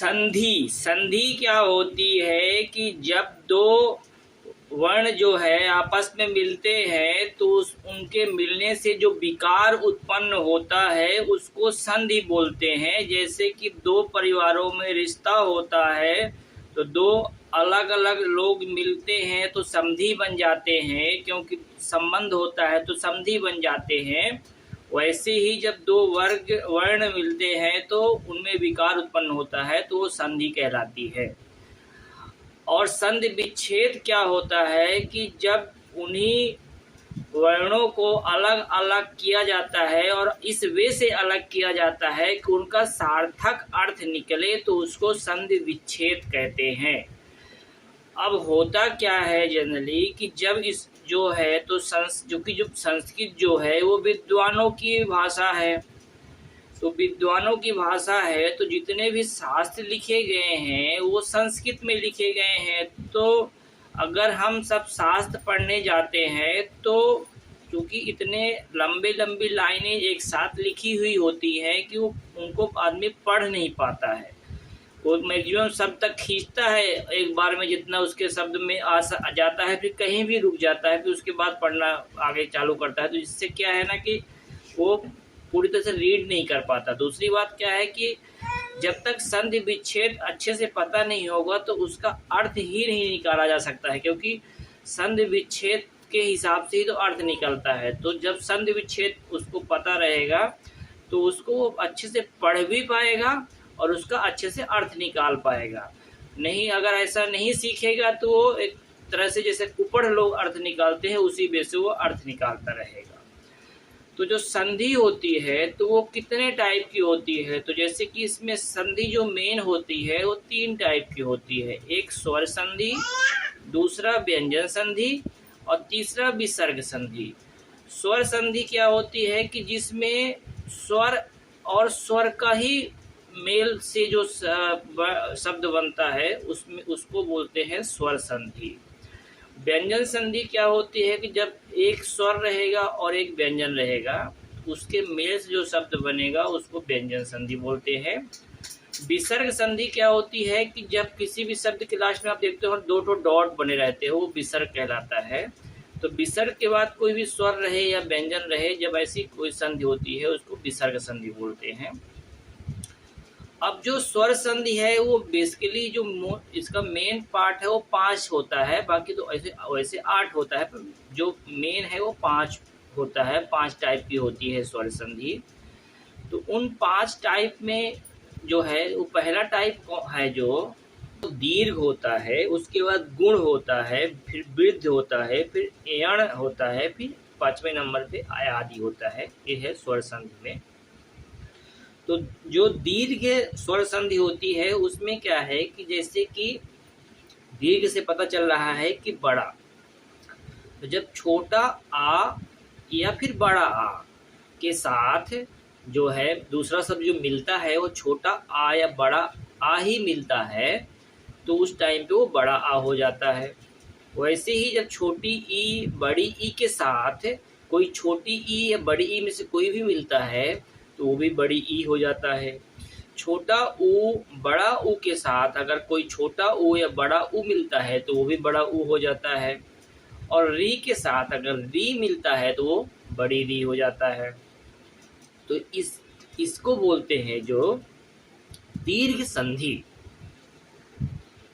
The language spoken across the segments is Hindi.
संधि संधि क्या होती है कि जब दो वर्ण जो है आपस में मिलते हैं तो उनके मिलने से जो विकार उत्पन्न होता है उसको संधि बोलते हैं। जैसे कि दो परिवारों में रिश्ता होता है तो दो अलग अलग लोग मिलते हैं तो संधि बन जाते हैं, क्योंकि संबंध होता है तो संधि बन जाते हैं। वैसे ही जब दो वर्ण मिलते हैं तो उनमें विकार उत्पन्न होता है तो वो संधि कहलाती है। और संधि विच्छेद क्या होता है कि जब उन्हीं वर्णों को अलग अलग किया जाता है और इस वे से अलग किया जाता है कि उनका सार्थक अर्थ निकले तो उसको संधि विच्छेद कहते हैं। अब होता क्या है जनरली कि जब इस जो है तो जो संस्कृत जो है वो विद्वानों की भाषा है, तो विद्वानों की भाषा है तो जितने भी शास्त्र लिखे गए हैं वो संस्कृत में लिखे गए हैं। तो अगर हम सब शास्त्र पढ़ने जाते हैं तो क्योंकि इतने लंबे लंबी लाइनें एक साथ लिखी हुई होती हैं कि वो उनको आदमी पढ़ नहीं पाता है। वो मैक्सिमम शब्द तक खींचता है एक बार में जितना उसके शब्द में आ जाता है, फिर कहीं भी रुक जाता है, फिर उसके बाद पढ़ना आगे चालू करता है। तो इससे क्या है ना कि वो पूरी तरह से रीड नहीं कर पाता। दूसरी बात क्या है कि जब तक संधि विच्छेद अच्छे से पता नहीं होगा तो उसका अर्थ ही नहीं निकाला जा सकता है, क्योंकि संधि विच्छेद के हिसाब से ही तो अर्थ निकलता है। तो जब संधि विच्छेद उसको पता रहेगा तो उसको वो अच्छे से पढ़ भी पाएगा और उसका अच्छे से अर्थ निकाल पाएगा। नहीं, अगर ऐसा नहीं सीखेगा तो वो एक तरह से जैसे कुपढ़ लोग अर्थ निकालते हैं उसी बेस से वो अर्थ निकालता रहेगा। तो जो संधि होती है तो वो कितने टाइप की होती है, तो जैसे कि इसमें संधि जो मेन होती है वो 3 टाइप की होती है। एक स्वर संधि, दूसरा व्यंजन संधि और तीसरा विसर्ग संधि। स्वर संधि क्या होती है कि जिसमें स्वर और स्वर का ही मेल से जो शब्द बनता है उसको बोलते हैं स्वर संधि। व्यंजन संधि क्या होती है कि जब एक स्वर रहेगा और एक व्यंजन रहेगा उसके मेल से जो शब्द बनेगा उसको व्यंजन संधि बोलते हैं। विसर्ग संधि क्या होती है कि जब किसी भी शब्द के लास्ट में आप देखते हो 2 डॉट बने रहते हैं वो विसर्ग कहलाता है। तो विसर्ग के बाद कोई भी स्वर रहे या व्यंजन रहे, जब ऐसी कोई संधि होती है उसको विसर्ग संधि बोलते हैं। अब जो स्वर संधि है वो बेसिकली जो इसका मेन पार्ट है वो 5 होता है, बाकी तो वैसे 8 होता है, पर जो मेन है वो 5 होता है। 5 टाइप की होती है स्वर संधि। तो उन 5 टाइप में जो है वो पहला टाइप है जो दीर्घ होता है, उसके बाद गुण होता है, फिर वृद्ध होता है, फिर एण होता है, फिर 5वें नंबर पे आदि होता है। ये है स्वर संधि में। तो जो दीर्घ स्वर संधि होती है उसमें क्या है कि जैसे कि दीर्घ से पता चल रहा है कि बड़ा, तो जब छोटा आ या फिर बड़ा आ के साथ जो है दूसरा शब्द जो मिलता है वो छोटा आ या बड़ा आ ही मिलता है तो उस टाइम पे वो बड़ा आ हो जाता है। वैसे ही जब छोटी ई बड़ी ई के साथ कोई छोटी ई या बड़ी ई में से कोई भी मिलता है तो वो भी बड़ी ई हो जाता है। छोटा ऊ बड़ा ऊ के साथ अगर कोई छोटा ऊ या बड़ा ऊ मिलता है तो वो भी बड़ा ऊ हो जाता है। और री के साथ अगर री मिलता है तो वो बड़ी री हो जाता है। तो इसको बोलते हैं जो दीर्घ संधि।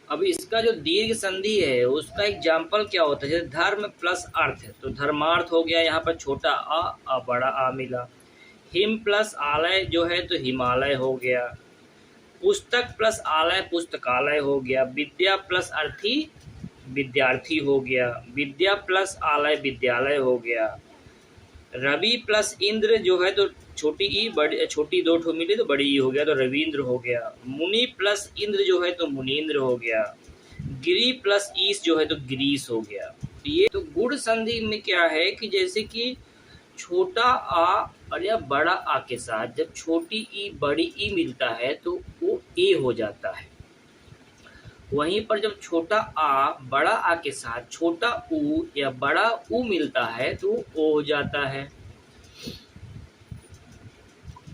अब इसका जो दीर्घ संधि है उसका एग्जाम्पल क्या होता है, जैसे धर्म प्लस अर्थ, तो धर्मार्थ हो गया, यहाँ पर छोटा आ बड़ा आ मिला। हिम प्लस आलय जो है तो हिमालय हो गया। पुस्तक प्लस आलय पुस्तकालय हो गया। विद्या प्लस अर्थी विद्यार्थी हो गया। विद्या प्लस आलय विद्यालय हो गया। रवि प्लस इंद्र जो है तो छोटी ई बड़ी छोटी 2 ठो मिली तो बड़ी ई हो गया तो रविंद्र हो गया। मुनि प्लस इंद्र जो है तो मुनीन्द्र हो गया। गिरी प्लस ईश जो है तो गिरीश हो गया। ये तो गुण संधि में क्या है कि जैसे कि छोटा आ और या बड़ा आ के साथ जब छोटी ई बड़ी ई मिलता है तो वो ए हो जाता है। वहीं पर जब छोटा आ बड़ा आ के साथ छोटा ऊ या बड़ा ऊ मिलता है तो ओ हो जाता है।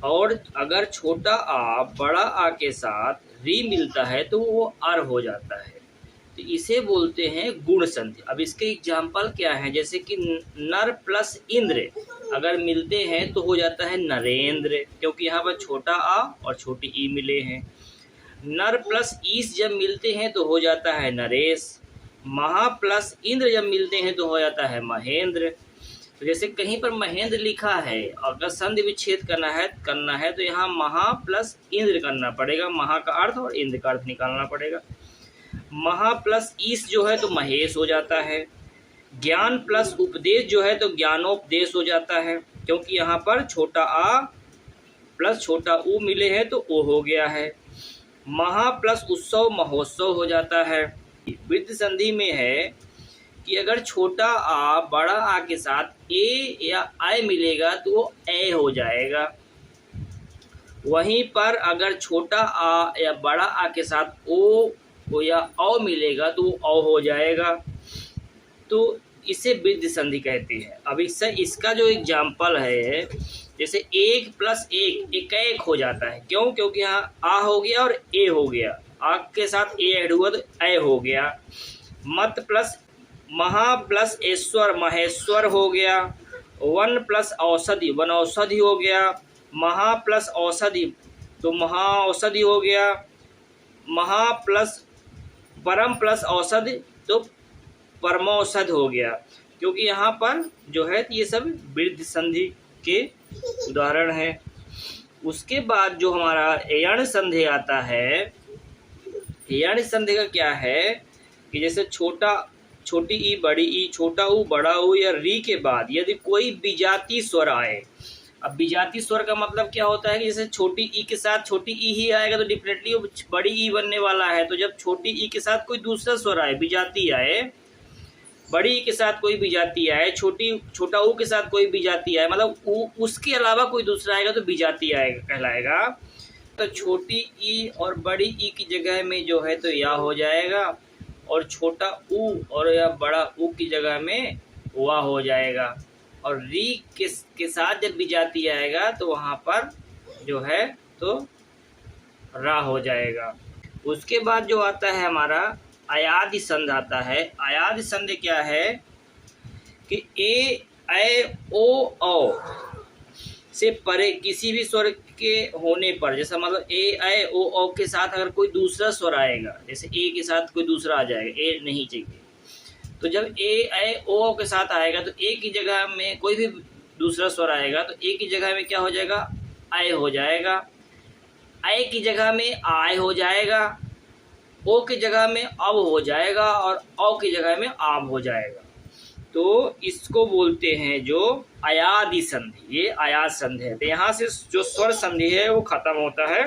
और अगर छोटा आ बड़ा आ के साथ री मिलता है तो वो अर हो जाता है, तो इसे बोलते हैं गुण संधि। अब इसके एग्जाम्पल क्या है, जैसे कि नर प्लस इंद्र अगर मिलते हैं तो हो जाता है नरेंद्र, क्योंकि यहाँ पर छोटा आ और छोटी ई मिले हैं। नर प्लस ईस जब मिलते हैं तो हो जाता है नरेश। महा प्लस इंद्र जब मिलते हैं तो हो जाता है महेंद्र। तो जैसे कहीं पर महेंद्र लिखा है, अगर संधि विच्छेद करना है तो यहाँ महा प्लस इंद्र करना पड़ेगा, महा का अर्थ और इंद्र का अर्थ निकालना पड़ेगा। महा प्लस ईस जो है तो महेश हो जाता है। ज्ञान प्लस उपदेश जो है तो ज्ञानोपदेश हो जाता है, क्योंकि यहाँ पर छोटा आ प्लस छोटा ऊ मिले हैं तो ओ हो गया है। महा प्लस उत्सव महोत्सव हो जाता है। वृत्त संधि में है कि अगर छोटा आ बड़ा आ के साथ ए या आय मिलेगा तो वो ए हो जाएगा। वहीं पर अगर छोटा आ या बड़ा आ के साथ ओ या औ मिलेगा तो वो औ हो जाएगा, तो इसे वृत्त संधि कहते हैं। अब इसका जो एग्जाम्पल है, जैसे एक प्लस एक एक हो जाता है, क्यों? क्योंकि यहाँ आ हो गया और ए हो गया, आ के साथ ए ऐड हुआ तो ए हो गया। मत प्लस महा प्लस ऐश्वर महेश्वर हो गया। वन प्लस औषधि वन औषधि हो गया। महा प्लस औषधि तो महा औषधि हो गया। महा प्लस परम प्लस औषधि तो परमौषध हो गया, क्योंकि यहाँ पर जो है ये सब वृत्त संधि के उदाहरण है। उसके बाद जो हमारा यण संधि आता है, यण संधि का क्या है कि जैसे छोटी ई बड़ी ई, छोटा ऊ बड़ा ऊ या री के बाद यदि कोई विजाती स्वर आए। अब विजाती स्वर का मतलब क्या होता है कि जैसे छोटी ई के साथ छोटी ई ही आएगा तो डिफरेंटली वो बड़ी ई बनने वाला है। तो जब छोटी ई के साथ कोई दूसरा स्वर आए, विजाती आए, बड़ी ई के साथ कोई विजाती आए, छोटा ऊ के साथ कोई विजाती आए, मतलब उसके अलावा कोई दूसरा आएगा तो विजाती आएगा कहलाएगा। तो छोटी ई और बड़ी ई की जगह में जो है तो या हो जाएगा, और छोटा ऊ और या बड़ा ऊ की जगह में वा हो जाएगा। और री के साथ जब विजाती आएगा तो वहाँ पर जो है तो रा हो जाएगा। उसके बाद जो आता है हमारा अयादि संध आता है। अयादि संध क्या है कि ए ऐ ओ औ से परे किसी भी स्वर के होने पर, जैसा मतलब ए ऐ ओ औ के साथ अगर कोई दूसरा स्वर आएगा, जैसे ए के साथ कोई दूसरा आ जाएगा, ए नहीं चाहिए, तो जब ए ऐ ओ औ के साथ आएगा तो ए की जगह में कोई भी दूसरा स्वर आएगा तो ए की जगह में क्या हो जाएगा, आय हो जाएगा। आय की जगह में आय हो जाएगा। ओ की जगह में अब हो जाएगा और औ की जगह में आब हो जाएगा। तो इसको बोलते हैं जो अयादि संधि। ये अयाद संधि है। तो यहाँ से जो स्वर संधि है वो खत्म होता है।